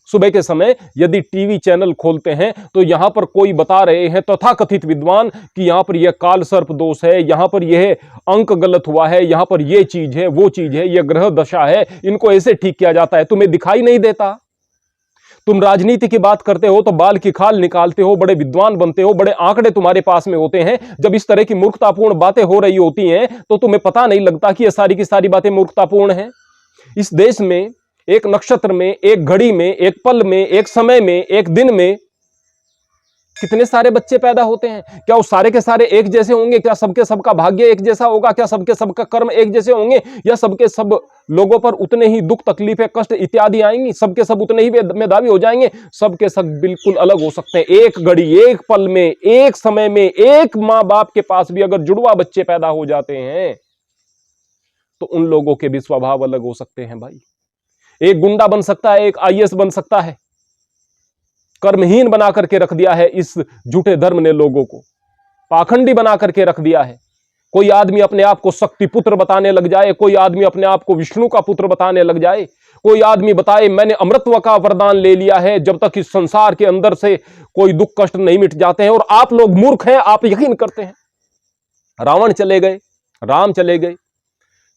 सुबह के समय यदि टीवी चैनल खोलते हैं तो यहां पर कोई बता रहे हैं तथाकथित विद्वान कि यहां पर यह काल सर्प दोष है, यहां पर यह अंक गलत हुआ है, यहां पर यह चीज है, वो चीज है, यह ग्रह दशा है, इनको ऐसे ठीक किया जाता है। तुम्हें दिखाई नहीं देता? तुम राजनीति की बात करते हो तो बाल की खाल निकालते हो, बड़े विद्वान बनते हो, बड़े आंकड़े तुम्हारे पास में होते हैं। जब इस तरह की मूर्खतापूर्ण बातें हो रही होती हैं तो तुम्हें पता नहीं लगता कि ये सारी की सारी बातें मूर्खतापूर्ण हैं। इस देश में एक नक्षत्र में, एक घड़ी में, एक पल में, एक समय में, एक दिन में कितने सारे बच्चे पैदा होते हैं। क्या वो सारे के सारे एक जैसे होंगे? क्या सबके सबका भाग्य एक जैसा होगा? क्या सबके सबका कर्म एक जैसे होंगे? या सबके सब लोगों पर उतने ही दुख, तकलीफें, कष्ट इत्यादि आएंगी? सबके सब उतने ही मेधावी हो जाएंगे? सबके सब बिल्कुल अलग हो सकते हैं। एक घड़ी, एक पल में, एक समय में, एक माँ बाप के पास भी अगर जुड़वा बच्चे पैदा हो जाते हैं तो उन लोगों के भी स्वभाव अलग हो सकते हैं भाई। एक गुंडा बन सकता है, एक आईएएस बन सकता है। कर्महीन बना करके रख दिया है इस झूठे धर्म ने, लोगों को पाखंडी बना करके रख दिया है। कोई आदमी अपने आप को शक्ति पुत्र बताने लग जाए, कोई आदमी अपने आप को विष्णु का पुत्र बताने लग जाए, कोई आदमी बताए मैंने अमृतत्व का वरदान ले लिया है, जब तक इस संसार के अंदर से कोई दुख कष्ट नहीं मिट जाते हैं। और आप लोग मूर्ख हैं, आप यकीन करते हैं। रावण चले गए, राम चले गए,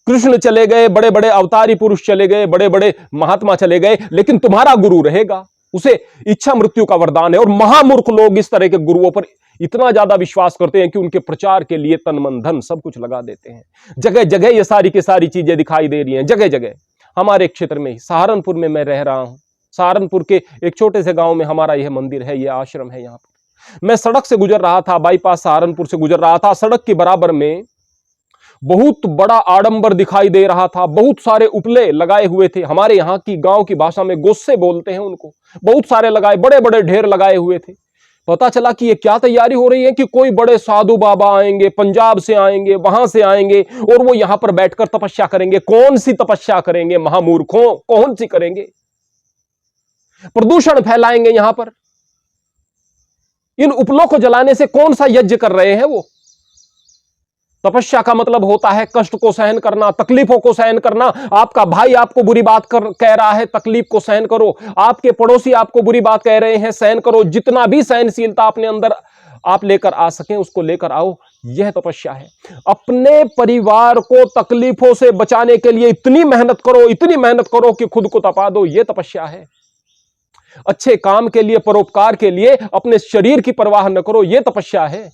कृष्ण चले गए, बड़े बड़े अवतारी पुरुष चले गए, बड़े बड़े महात्मा चले गए, लेकिन तुम्हारा गुरु रहेगा। उसे इच्छा मृत्यु का वरदान है। और महामूर्ख लोग इस तरह के गुरुओं पर इतना ज्यादा विश्वास करते हैं कि उनके प्रचार के लिए तन मन धन सब कुछ लगा देते हैं। जगह जगह ये सारी की सारी चीजें दिखाई दे रही हैं, जगह जगह। हमारे क्षेत्र में, सहारनपुर में मैं रह रहा हूं। सहारनपुर के एक छोटे से गांव में हमारा यह मंदिर है, यह आश्रम है। यहां पर मैं सड़क से गुजर रहा था, बाईपास सहारनपुर से गुजर रहा था। सड़क के बराबर में बहुत बड़ा आडंबर दिखाई दे रहा था। बहुत सारे उपले लगाए हुए थे। हमारे यहाँ की गांव की भाषा में गोस्से बोलते हैं उनको। बहुत सारे लगाए, बड़े बड़े ढेर लगाए हुए थे। पता चला कि ये क्या तैयारी हो रही है कि कोई बड़े साधु बाबा आएंगे, पंजाब से आएंगे, वहां से आएंगे और वो यहां पर बैठकर तपस्या करेंगे। कौन सी तपस्या करेंगे महामूर्खों, कौन सी करेंगे? प्रदूषण फैलाएंगे यहां पर। इन उपलों को जलाने से कौन सा यज्ञ कर रहे हैं वो? तपस्या का मतलब होता है कष्ट को सहन करना, तकलीफों को सहन करना। आपका भाई आपको बुरी बात कह रहा है, तकलीफ को सहन करो। आपके पड़ोसी आपको बुरी बात कह रहे हैं, सहन करो। जितना भी सहनशीलता अपने अंदर आप लेकर आ सकें उसको लेकर आओ। यह तपस्या है। अपने परिवार को तकलीफों से बचाने के लिए इतनी मेहनत करो, इतनी मेहनत करो कि खुद को तपा दो। यह तपस्या है। अच्छे काम के लिए, परोपकार के लिए अपने शरीर की परवाह न करो, यह तपस्या है।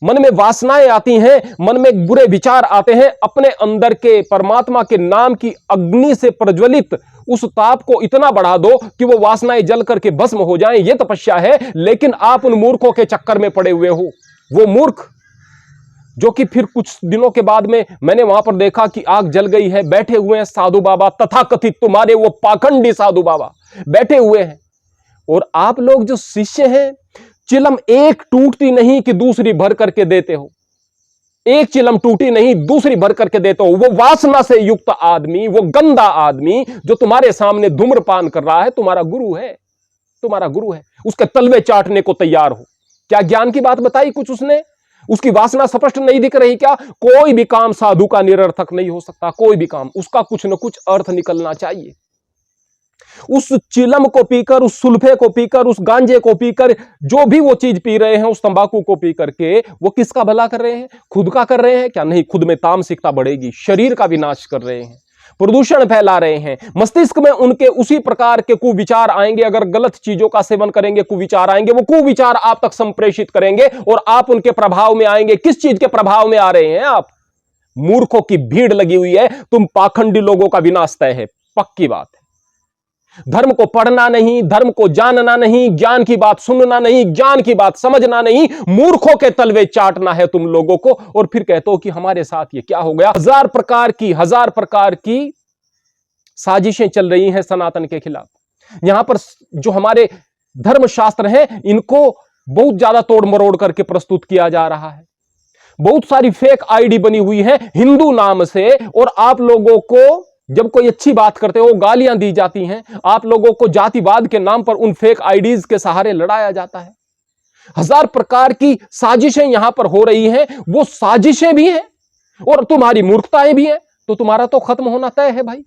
मन में वासनाएं आती हैं, मन में बुरे विचार आते हैं, अपने अंदर के परमात्मा के नाम की अग्नि से प्रज्वलित उस ताप को इतना बढ़ा दो कि वो वासनाएं जल करके भस्म हो जाएं। ये तपस्या है। लेकिन आप उन मूर्खों के चक्कर में पड़े हुए हो। वो मूर्ख जो कि फिर कुछ दिनों के बाद में मैंने वहां पर देखा कि आग जल गई है, बैठे हुए हैं साधु बाबा, तथाकथित तुम्हारे वो पाखंडी साधु बाबा बैठे हुए हैं। और आप लोग जो शिष्य हैं, चिलम एक टूटती नहीं कि दूसरी भर करके देते हो। एक चिलम टूटी नहीं, दूसरी भर करके देते हो। वो वासना से युक्त आदमी, वो गंदा आदमी जो तुम्हारे सामने धूम्रपान कर रहा है, तुम्हारा गुरु है। तुम्हारा गुरु है। उसके तलवे चाटने को तैयार हो। क्या ज्ञान की बात बताई कुछ उसने? उसकी वासना स्पष्ट नहीं दिख रही क्या? कोई भी काम साधु का निरर्थक नहीं हो सकता। कोई भी काम, उसका कुछ न कुछ अर्थ निकलना चाहिए। उस चिलम को पीकर, उस सुल्फे को पीकर, उस गांजे को पीकर, जो भी वो चीज पी रहे हैं, उस तंबाकू को पी करके वो किसका भला कर रहे हैं? खुद का कर रहे हैं क्या? नहीं, खुद में तामसिकता बढ़ेगी, शरीर का विनाश कर रहे हैं, प्रदूषण फैला रहे हैं। मस्तिष्क में उनके उसी प्रकार के कुविचार आएंगे। अगर गलत चीजों का सेवन करेंगे, कुविचार आएंगे। वो कुविचार आप तक संप्रेषित करेंगे और आप उनके प्रभाव में आएंगे। किस चीज के प्रभाव में आ रहे हैं आप? मूर्खों की भीड़ लगी हुई है। तुम पाखंडी लोगों का विनाश तय है, पक्की बात है। धर्म को पढ़ना नहीं, धर्म को जानना नहीं, ज्ञान की बात सुनना नहीं, ज्ञान की बात समझना नहीं, मूर्खों के तलवे चाटना है तुम लोगों को। और फिर कहते हो कि हमारे साथ ये क्या हो गया। हजार प्रकार की साजिशें चल रही हैं सनातन के खिलाफ। यहां पर जो हमारे धर्मशास्त्र हैं, इनको बहुत ज्यादा तोड़ मरोड़ करके प्रस्तुत किया जा रहा है। बहुत सारी फेक आईडी बनी हुई है हिंदू नाम से, और आप लोगों को जब कोई अच्छी बात करते हो गालियां दी जाती हैं। आप लोगों को जातिवाद के नाम पर उन फेक आईडीज के सहारे लड़ाया जाता है। हजार प्रकार की साजिशें यहां पर हो रही हैं। वो साजिशें भी हैं और तुम्हारी मूर्खताएं भी हैं। तो तुम्हारा तो खत्म होना तय है भाई।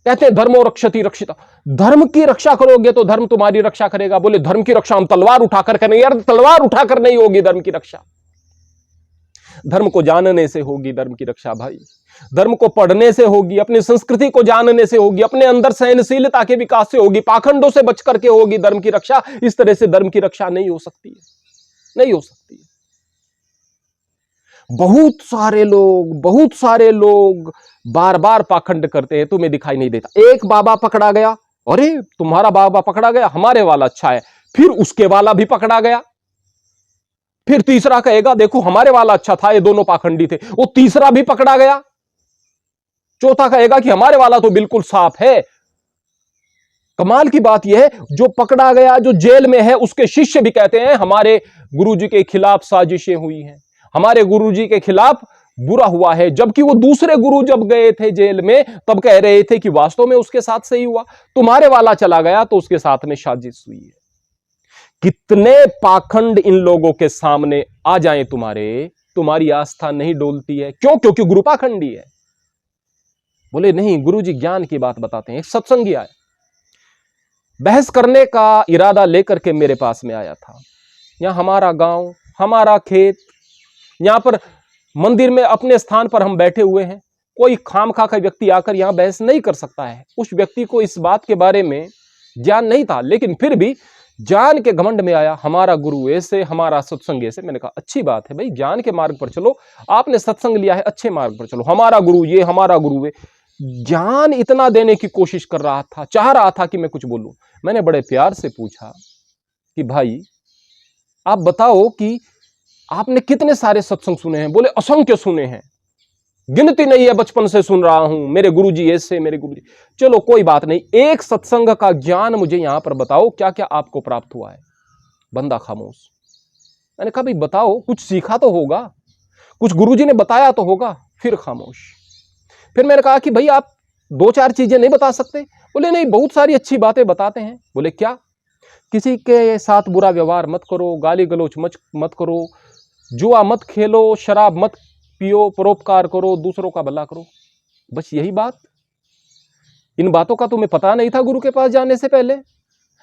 कहते हैं धर्मो रक्षति रक्षिता, धर्म की रक्षा करोगे तो धर्म तुम्हारी रक्षा करेगा। बोले धर्म की रक्षा हम तलवार उठाकर करेंगे। यार तलवार उठाकर नहीं होगी धर्म की रक्षा, धर्म को जानने से होगी धर्म की रक्षा भाई। धर्म को पढ़ने से होगी, अपनी संस्कृति को जानने से होगी, अपने अंदर सहनशीलता के विकास से होगी, पाखंडों से बच करके होगी धर्म की रक्षा। इस तरह से धर्म की रक्षा नहीं हो सकती है, नहीं हो सकती है। बहुत सारे लोग बार बार पाखंड करते हैं, तुम्हें दिखाई नहीं देता। एक बाबा पकड़ा गया, अरे तुम्हारा बाबा पकड़ा गया, हमारे वाला अच्छा है, फिर उसके वाला भी पकड़ा गया, फिर तीसरा कहेगा देखो हमारे वाला अच्छा था, ये दोनों पाखंडी थे, वो तीसरा भी पकड़ा गया, चौथा कहेगा कि हमारे वाला तो बिल्कुल साफ है। कमाल की बात यह है, जो पकड़ा गया, जो जेल में है, उसके शिष्य भी कहते हैं हमारे गुरुजी के खिलाफ साजिशें हुई हैं, हमारे गुरुजी के खिलाफ बुरा हुआ है। जबकि वो दूसरे गुरु जब गए थे जेल में तब कह रहे थे कि वास्तव में उसके साथ सही हुआ, तुम्हारे वाला चला गया तो उसके साथ में साजिश हुई है। कितने पाखंड इन लोगों के सामने आ जाएं तुम्हारी आस्था नहीं डोलती है। क्यों? क्योंकि गुरु पाखंडी है। बोले नहीं गुरुजी ज्ञान की बात बताते हैं। एक सत्संगी आया, बहस करने का इरादा लेकर के मेरे पास में आया था। यहां हमारा गांव, हमारा खेत, यहां पर मंदिर में अपने स्थान पर हम बैठे हुए हैं, कोई खामखा का व्यक्ति आकर यहां बहस नहीं कर सकता है। उस व्यक्ति को इस बात के बारे में ज्ञान नहीं था, लेकिन फिर भी ज्ञान के घमंड में आया, हमारा गुरु ऐसे, हमारा सत्संग ऐसे। मैंने कहा अच्छी बात है भाई, ज्ञान के मार्ग पर चलो, आपने सत्संग लिया है, अच्छे मार्ग पर चलो। हमारा गुरु ये, हमारा गुरु वे, ज्ञान इतना देने की कोशिश कर रहा था, चाह रहा था कि मैं कुछ बोलूं। मैंने बड़े प्यार से पूछा कि भाई आप बताओ कि आपने कितने सारे सत्संग सुने हैं? बोले असंख्य सुने हैं, गिनती नहीं है, बचपन से सुन रहा हूं, मेरे गुरुजी ऐसे, मेरे गुरुजी। चलो कोई बात नहीं, एक सत्संग का ज्ञान मुझे यहां पर बताओ, क्या क्या आपको प्राप्त हुआ है। बंदा खामोश। मैंने कहा भाई बताओ, कुछ सीखा तो होगा, कुछ गुरुजी ने बताया तो होगा। फिर खामोश। फिर मैंने कहा कि भाई आप दो चार चीजें नहीं बता सकते? बोले नहीं, बहुत सारी अच्छी बातें बताते हैं। बोले क्या? किसी के साथ बुरा व्यवहार मत करो, गाली गलौज मत करो, जुआ मत खेलो, शराब मत पियो, परोपकार करो, दूसरों का भला करो। बस यही बात? इन बातों का तुम्हें पता नहीं था गुरु के पास जाने से पहले?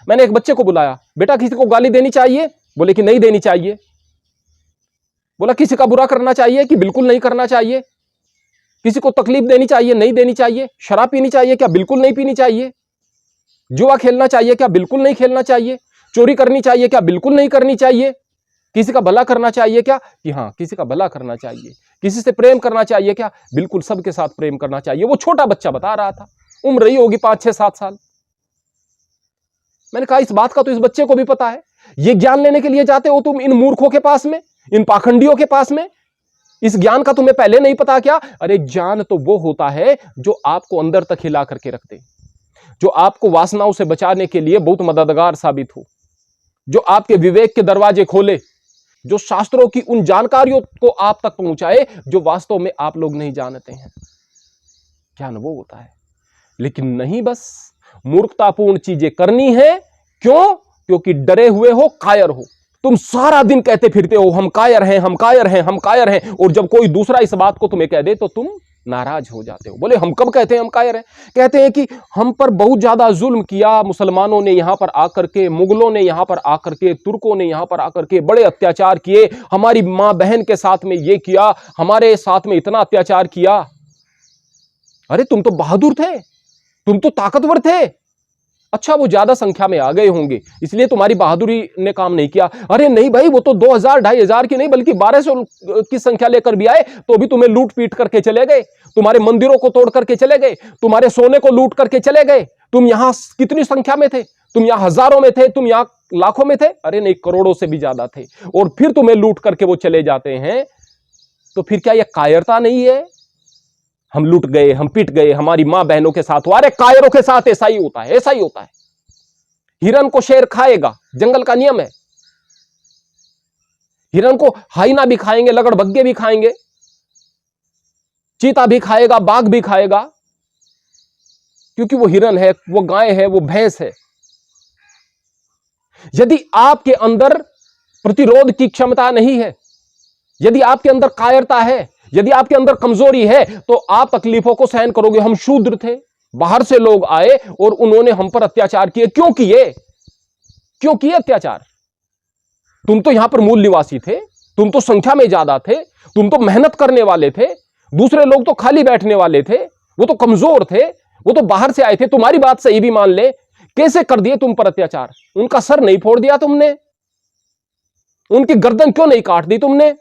मैंने एक बच्चे को बुलाया, बेटा किसी को गाली देनी चाहिए? बोले कि नहीं देनी चाहिए। बोला किसी का बुरा करना चाहिए कि बिल्कुल नहीं करना चाहिए? किसी को तकलीफ देनी चाहिए? नहीं देनी चाहिए। शराब पीनी चाहिए क्या? बिल्कुल नहीं पीनी चाहिए। जुआ खेलना चाहिए क्या? बिल्कुल नहीं खेलना चाहिए। चोरी करनी चाहिए क्या? बिल्कुल नहीं करनी चाहिए। किसी का भला करना चाहिए क्या? कि हाँ किसी का भला करना चाहिए। किसी से प्रेम करना चाहिए क्या? बिल्कुल सबके साथ प्रेम करना चाहिए। वो छोटा बच्चा बता रहा था, उम्र रही होगी 5-6-7 साल। मैंने कहा इस बात का तो इस बच्चे को भी पता है, ये ज्ञान लेने के लिए जाते हो तुम इन मूर्खों के पास में, इन पाखंडियों के पास में? इस ज्ञान का तुम्हें पहले नहीं पता क्या? अरे ज्ञान तो वो होता है जो आपको अंदर तक हिला करके रख दे, जो आपको वासनाओं से बचाने के लिए बहुत मददगार साबित हो, जो आपके विवेक के दरवाजे खोले, जो शास्त्रों की उन जानकारियों को आप तक पहुंचाए जो वास्तव में आप लोग नहीं जानते हैं। ज्ञान वो होता है। लेकिन नहीं, बस मूर्खतापूर्ण चीजें करनी है। क्यों? क्योंकि डरे हुए हो, कायर हो। तुम सारा दिन कहते फिरते हो हम कायर हैं, हम कायर हैं, हम कायर हैं, और जब कोई दूसरा इस बात को तुम्हें कह दे तो तुम नाराज हो जाते हो। बोले हम कब कहते हैं हम कायर हैं? कहते हैं कि हम पर बहुत ज्यादा जुल्म किया मुसलमानों ने यहां पर आकर के, मुगलों ने यहां पर आकर के, तुर्कों ने यहां पर आकर के बड़े अत्याचार किए, हमारी मां बहन के साथ में ये किया, हमारे साथ में इतना अत्याचार किया। अरे तुम तो बहादुर थे, तुम तो ताकतवर थे। अच्छा वो ज्यादा संख्या में आ गए होंगे इसलिए तुम्हारी बहादुरी ने काम नहीं किया। अरे नहीं भाई, वो तो 2000-2500 की नहीं बल्कि 1200 की संख्या लेकर भी आए तो भी तुम्हें लूट पीट करके चले गए, तुम्हारे मंदिरों को तोड़ करके चले गए, तुम्हारे सोने को लूट करके चले गए। तुम यहां कितनी संख्या में थे? तुम यहां हजारों में थे, तुम यहां लाखों में थे? अरे नहीं, करोड़ों से भी ज्यादा थे, और फिर तुम्हें लूट करके वो चले जाते हैं। तो फिर क्या यह कायरता नहीं है? हम लूट गए, हम पिट गए, हमारी मां बहनों के साथ हुआ। अरे कायरों के साथ ऐसा ही होता है, ऐसा ही होता है। हिरन को शेर खाएगा, जंगल का नियम है। हिरन को हाइना भी खाएंगे, लगड़बग्गे भी खाएंगे, चीता भी खाएगा, बाघ भी खाएगा, क्योंकि वो हिरन है, वो गाय है, वो भैंस है। यदि आपके अंदर प्रतिरोध की क्षमता नहीं है, यदि आपके अंदर कायरता है, यदि आपके अंदर कमजोरी है, तो आप तकलीफों को सहन करोगे। हम शूद्र थे, बाहर से लोग आए और उन्होंने हम पर अत्याचार किए। क्यों किए? क्यों किए अत्याचार? तुम तो यहां पर मूल निवासी थे, तुम तो संख्या में ज्यादा थे, तुम तो मेहनत करने वाले थे, दूसरे लोग तो खाली बैठने वाले थे, वो तो कमजोर थे, वो तो बाहर से आए थे। तुम्हारी बात सही भी मान ले, कैसे कर दिए तुम पर अत्याचार? उनका सर नहीं फोड़ दिया तुमने? उनकी गर्दन क्यों नहीं काट दी तुमने?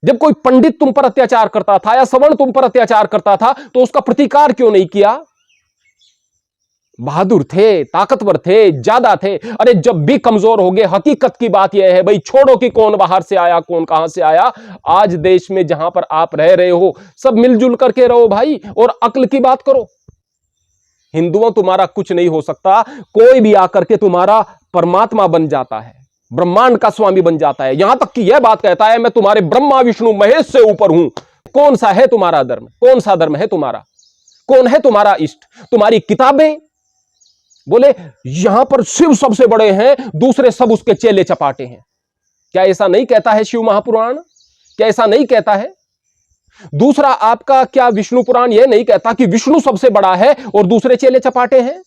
जब कोई पंडित तुम पर अत्याचार करता था या सवर्ण तुम पर अत्याचार करता था तो उसका प्रतिकार क्यों नहीं किया? बहादुर थे, ताकतवर थे, ज्यादा थे। अरे जब भी कमजोर हो गए, हकीकत की बात यह है भाई, छोड़ो कि कौन बाहर से आया, कौन कहां से आया। आज देश में जहां पर आप रह रहे हो, सब मिलजुल करके रहो भाई, और अक्ल की बात करो। हिंदुओं तुम्हारा कुछ नहीं हो सकता, कोई भी आकर के तुम्हारा परमात्मा बन जाता है, ब्रह्मांड का स्वामी बन जाता है। यहां तक कि यह बात कहता है मैं तुम्हारे ब्रह्मा विष्णु महेश से ऊपर हूं। कौन सा है तुम्हारा धर्म? कौन सा धर्म है तुम्हारा? कौन है तुम्हारा इष्ट? तुम्हारी किताबें बोले यहां पर शिव सबसे बड़े हैं, दूसरे सब उसके चेले चपाटे हैं। क्या ऐसा नहीं कहता है शिव महापुराण? क्या ऐसा नहीं कहता है? दूसरा आपका क्या विष्णु पुराण यह नहीं कहता कि विष्णु सबसे बड़ा है और दूसरे चेले चपाटे हैं?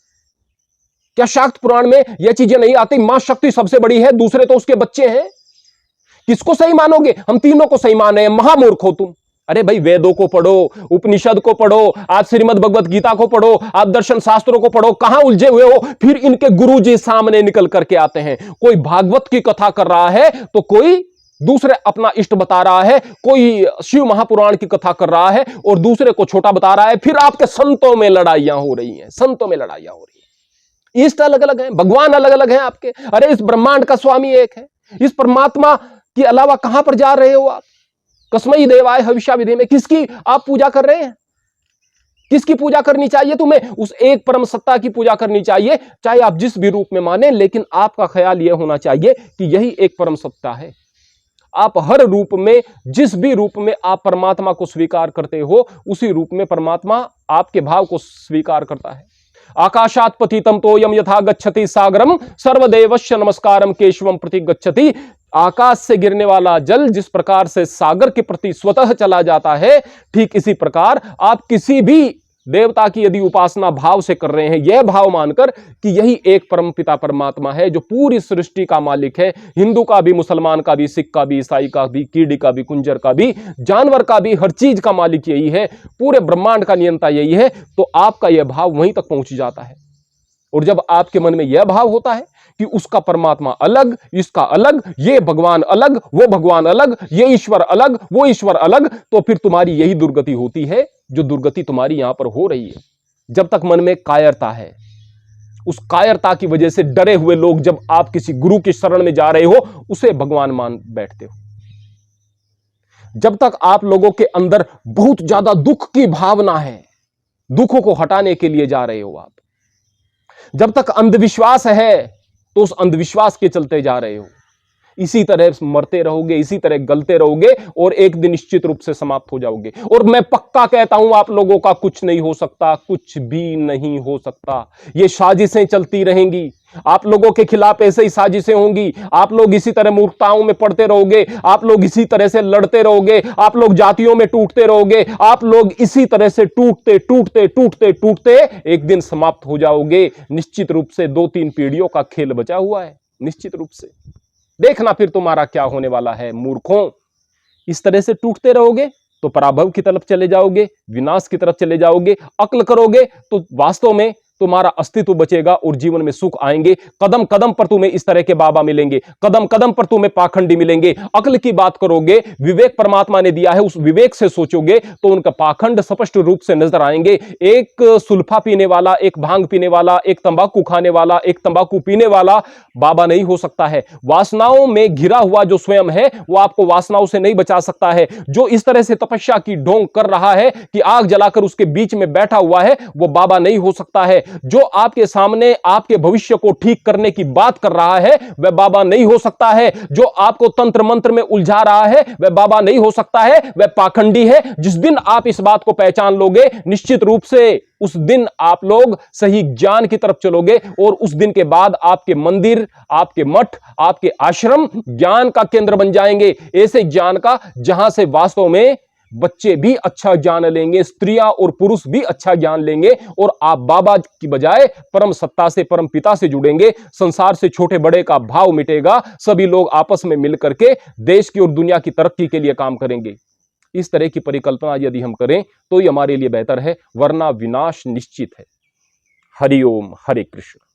क्या शाक्त पुराण में यह चीजें नहीं आती? मां शक्ति सबसे बड़ी है, दूसरे तो उसके बच्चे हैं। किसको सही मानोगे? हम तीनों को सही माने। महामूर्ख हो तुम। अरे भाई वेदों को पढ़ो, उपनिषद को पढ़ो, आप श्रीमद् भगवत गीता को पढ़ो, आप दर्शन शास्त्रों को पढ़ो। कहां उलझे हुए हो? फिर इनके गुरुजी सामने निकल करके आते हैं। कोई भागवत की कथा कर रहा है तो कोई दूसरे अपना इष्ट बता रहा है, कोई शिव महापुराण की कथा कर रहा है और दूसरे को छोटा बता रहा है। फिर आपके संतों में लड़ाइयां हो रही हैं, संतों में लड़ाइयां हो रही हैं। इष्ट अलग अलग हैं, भगवान अलग अलग हैं आपके। अरे इस ब्रह्मांड का स्वामी एक है, इस परमात्मा के अलावा कहां पर जा रहे हो आप? कस्मई देवाय हविष्या विधि में किसकी आप पूजा कर रहे हैं? किसकी पूजा करनी चाहिए तुम्हें? उस एक परम सत्ता की पूजा करनी चाहिए, चाहे आप जिस भी रूप में माने, लेकिन आपका ख्याल यह होना चाहिए कि यही एक परम सत्ता है। आप हर रूप में, जिस भी रूप में आप परमात्मा को स्वीकार करते हो, उसी रूप में परमात्मा आपके भाव को स्वीकार करता है। आकाशात् पतितं तोयम यथा गच्छति सागरम सर्वदेवस्य नमस्कारम केशवम प्रति गच्छति। आकाश से गिरने वाला जल जिस प्रकार से सागर के प्रति स्वतः चला जाता है, ठीक इसी प्रकार आप किसी भी देवता की यदि उपासना भाव से कर रहे हैं, यह भाव मानकर कि यही एक परम पिता परमात्मा है जो पूरी सृष्टि का मालिक है, हिंदू का भी, मुसलमान का भी, सिख का भी, ईसाई का भी, कीड़ी का भी, कुंजर का भी, जानवर का भी, हर चीज का मालिक यही है, पूरे ब्रह्मांड का नियंता यही है, तो आपका यह भाव वहीं तक पहुंच जाता है। और जब आपके मन में यह भाव होता है कि उसका परमात्मा अलग, इसका अलग, ये भगवान अलग, वो भगवान अलग, ये ईश्वर अलग, वो ईश्वर अलग, तो फिर तुम्हारी यही दुर्गति होती है जो दुर्गति तुम्हारी यहां पर हो रही है। जब तक मन में कायरता है, उस कायरता की वजह से डरे हुए लोग जब आप किसी गुरु की शरण में जा रहे हो, उसे भगवान मान बैठते हो। जब तक आप लोगों के अंदर बहुत ज्यादा दुख की भावना है, दुखों को हटाने के लिए जा रहे हो आप, जब तक अंधविश्वास है तो उस अंधविश्वास के चलते जा रहे हो, इसी तरह मरते रहोगे, इसी तरह गलते रहोगे और एक दिन निश्चित रूप से समाप्त हो जाओगे। और मैं पक्का कहता हूं आप लोगों का कुछ नहीं हो सकता, कुछ भी नहीं हो सकता। ये साजिशें चलती रहेंगी, आप लोगों के खिलाफ ऐसे ही साजिशें होंगी, आप लोग इसी तरह मूर्खताओं में पड़ते रहोगे, आप लोग इसी तरह से लड़ते रहोगे, आप लोग जातियों में टूटते रहोगे, आप लोग इसी तरह से टूटते टूटते टूटते टूटते एक दिन समाप्त हो जाओगे। निश्चित रूप से 2-3 पीढ़ियों का खेल बचा हुआ है, निश्चित रूप से। देखना फिर तुम्हारा क्या होने वाला है मूर्खों। इस तरह से टूटते रहोगे तो पराभव की तरफ चले जाओगे, विनाश की तरफ चले जाओगे। अक्ल करोगे तो वास्तव में तुम्हारा अस्तित्व बचेगा और जीवन में सुख आएंगे। कदम कदम पर तुम्हें इस तरह के बाबा मिलेंगे, कदम कदम पर तुम्हें पाखंडी मिलेंगे। अक्ल की बात करोगे, विवेक परमात्मा ने दिया है, उस विवेक से सोचोगे तो उनका पाखंड स्पष्ट रूप से नजर आएंगे। एक सुल्फा पीने वाला, एक भांग पीने वाला, एक तंबाकू खाने वाला, एक तंबाकू पीने वाला बाबा नहीं हो सकता है। वासनाओं में घिरा हुआ जो स्वयं है वो आपको वासनाओं से नहीं बचा सकता है। जो इस तरह से तपस्या की ढोंग कर रहा है कि आग जलाकर उसके बीच में बैठा हुआ है, वो बाबा नहीं हो सकता है। जो आपके सामने आपके भविष्य को ठीक करने की बात कर रहा है वह बाबा नहीं हो सकता है। जो आपको तंत्र मंत्र में उलझा रहा है वह बाबा नहीं हो सकता है, वह पाखंडी है। जिस दिन आप इस बात को पहचान लोगे, निश्चित रूप से उस दिन आप लोग सही ज्ञान की तरफ चलोगे और उस दिन के बाद आपके मंदिर, आपके मठ, आपके आश्रम ज्ञान का केंद्र बन जाएंगे। ऐसे ज्ञान का जहां से वास्तव में बच्चे भी अच्छा ज्ञान लेंगे, स्त्रियां और पुरुष भी अच्छा ज्ञान लेंगे और आप बाबा की बजाय परम सत्ता से, परम पिता से जुड़ेंगे। संसार से छोटे बड़े का भाव मिटेगा, सभी लोग आपस में मिल करके देश की और दुनिया की तरक्की के लिए काम करेंगे। इस तरह की परिकल्पना यदि हम करें तो ये हमारे लिए बेहतर है, वरना विनाश निश्चित है। हरि ओम, हरे कृष्ण।